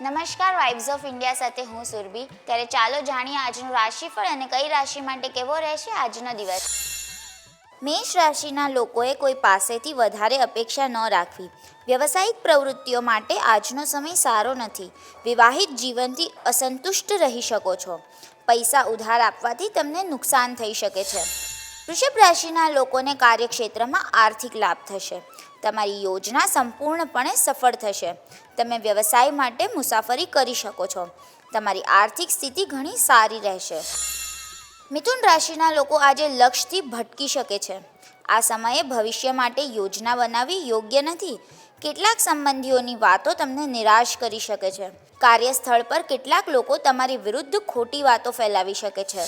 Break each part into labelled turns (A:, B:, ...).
A: નમસ્કાર, vibes of India સાથે હું સુરભી। ત્યારે ચાલો જાણીએ આજનું રાશિફળ અને કઈ રાશિ માટે કેવો રહેશે આજનો દિવસ। મેષ રાશિના લોકોએ કોઈ પાસેથી વધારે અપેક્ષા ન રાખવી। વ્યવસાયિક પ્રવૃત્તિઓ માટે આજનો સમય સારો નથી। વિવાહિત જીવનથી અસંતુષ્ટ રહી શકો છો। પૈસા ઉધાર આપવાથી તમને નુકસાન થઈ શકે છે। વૃષભ રાશિના લોકોને કાર્યક્ષેત્રમાં આર્થિક લાભ થશે। તમારી યોજના સંપૂર્ણપણે સફળ થશે। તમે વ્યવસાય માટે મુસાફરી કરી શકો છો। તમારી આર્થિક સ્થિતિ ઘણી સારી રહેશે। મિથુન રાશિના લોકો આજે લક્ષ્યથી ભટકી શકે છે। આ સમયે ભવિષ્ય માટે યોજના બનાવવી યોગ્ય નથી। કેટલાક સંબંધીઓની વાતો તમને નિરાશ કરી શકે છે। કાર્યસ્થળ પર કેટલાક લોકો તમારી વિરુદ્ધ ખોટી વાતો ફેલાવી શકે છે।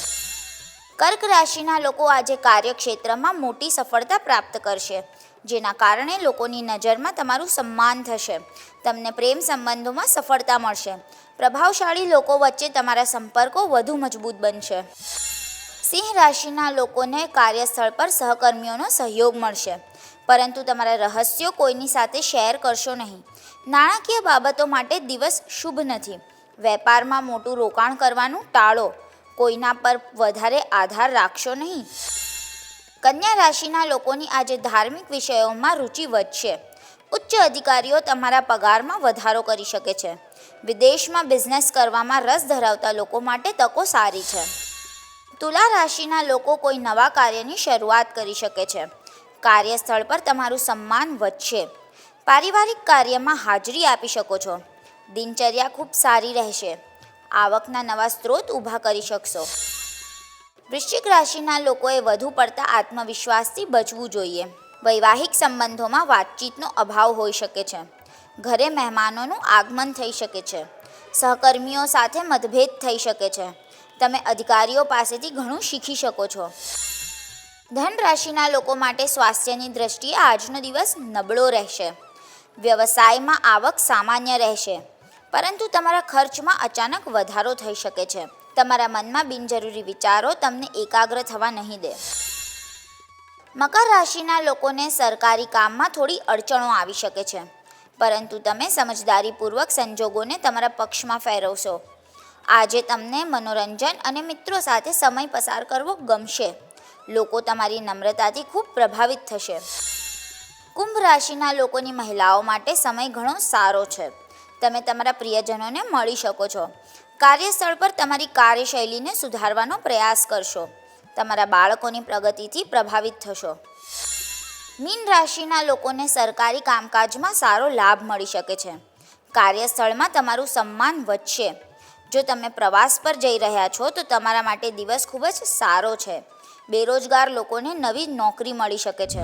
A: કર્ક રાશિના લોકો આજે કાર્યક્ષેત્રમાં મોટી સફળતા પ્રાપ્ત કરશે, જેના કારણે લોકોની નજરમાં તમારું સન્માન થશે। તમને પ્રેમ સંબંધોમાં સફળતા મળશે। પ્રભાવશાળી લોકો વચ્ચે તમારા સંપર્કો વધુ મજબૂત બનશે। સિંહ રાશિના લોકોને કાર્યસ્થળ પર સહકર્મીઓનો સહયોગ મળશે, પરંતુ તમારા રહસ્યો કોઈની સાથે શેર કરશો નહીં। નાણાકીય બાબતો માટે દિવસ શુભ નથી। વેપારમાં મોટું રોકાણ કરવાનું ટાળો। કોઈના પર વધારે આધાર રાખશો નહીં। કન્યા રાશિના લોકોની આજે ધાર્મિક વિષયોમાં રુચિ વધશે। ઉચ્ચ અધિકારીઓ તમારા પગારમાં વધારો કરી શકે છે। વિદેશમાં બિઝનેસ કરવામાં રસ ધરાવતા લોકો માટે તકો સારી છે। તુલા રાશિના લોકો કોઈ નવા કાર્યની શરૂઆત કરી શકે છે। કાર્યસ્થળ પર તમારું સન્માન વધશે। પારિવારિક કાર્યમાં હાજરી આપી શકો છો। દિનચર્યા ખૂબ સારી રહેશે। આવકના નવા સ્ત્રોત ઊભા કરી શકશો। વૃશ્ચિક રાશિના લોકોએ વધુ પડતા આત્મવિશ્વાસથી બચવું જોઈએ। વૈવાહિક સંબંધોમાં વાતચીતનો અભાવ હોઈ શકે છે। ઘરે મહેમાનોનું આગમન થઈ શકે છે। સહકર્મીઓ સાથે મતભેદ થઈ શકે છે। તમે અધિકારીઓ પાસેથી ઘણું શીખી શકો છો। ધન રાશિના લોકો માટે સ્વાસ્થ્યની દ્રષ્ટિએ આજનો દિવસ નબળો રહેશે। વ્યવસાયમાં આવક સામાન્ય રહેશે, પરંતુ તમારા ખર્ચમાં અચાનક વધારો થઈ શકે છે। તમારા મનમાં બિનજરૂરી વિચારો તમને એકાગ્ર થવા નહીં દે। મકર રાશિના લોકોને સરકારી કામમાં થોડી અડચણો આવી શકે છે, પરંતુ તમે સમજદારીપૂર્વક સંજોગોને તમારા પક્ષમાં ફેરવશો। આજે તમને મનોરંજન અને મિત્રો સાથે સમય પસાર કરવો ગમશે। લોકો તમારી નમ્રતાથી ખૂબ પ્રભાવિત થશે। કુંભ રાશિના લોકોની મહિલાઓ માટે સમય ઘણો સારો છે। તમે તમારા પ્રિયજનોને મળી શકો છો। કાર્યસ્થળ પર તમારી કાર્યશૈલીને સુધારવાનો પ્રયાસ કરશો। તમારા બાળકોની પ્રગતિથી પ્રભાવિત થશો। મીન રાશિના લોકોને સરકારી કામકાજમાં સારો લાભ મળી શકે છે। કાર્યસ્થળમાં તમારું સન્માન વધશે। જો તમે પ્રવાસ પર જઈ રહ્યા છો તો તમારા માટે દિવસ ખૂબ જ સારો છે। બેરોજગાર લોકોને નવી નોકરી મળી શકે છે।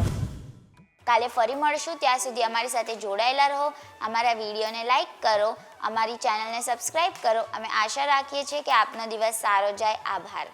A: કાલે ફરી મળશું, ત્યાં સુધી અમારી સાથે જોડાયેલા રહો। અમારા વિડીયોને લાઇક કરો, અમારી ચેનલને સબસ્ક્રાઈબ કરો। અમે આશા રાખીએ છીએ કે આપનો દિવસ સારો જાય। આભાર।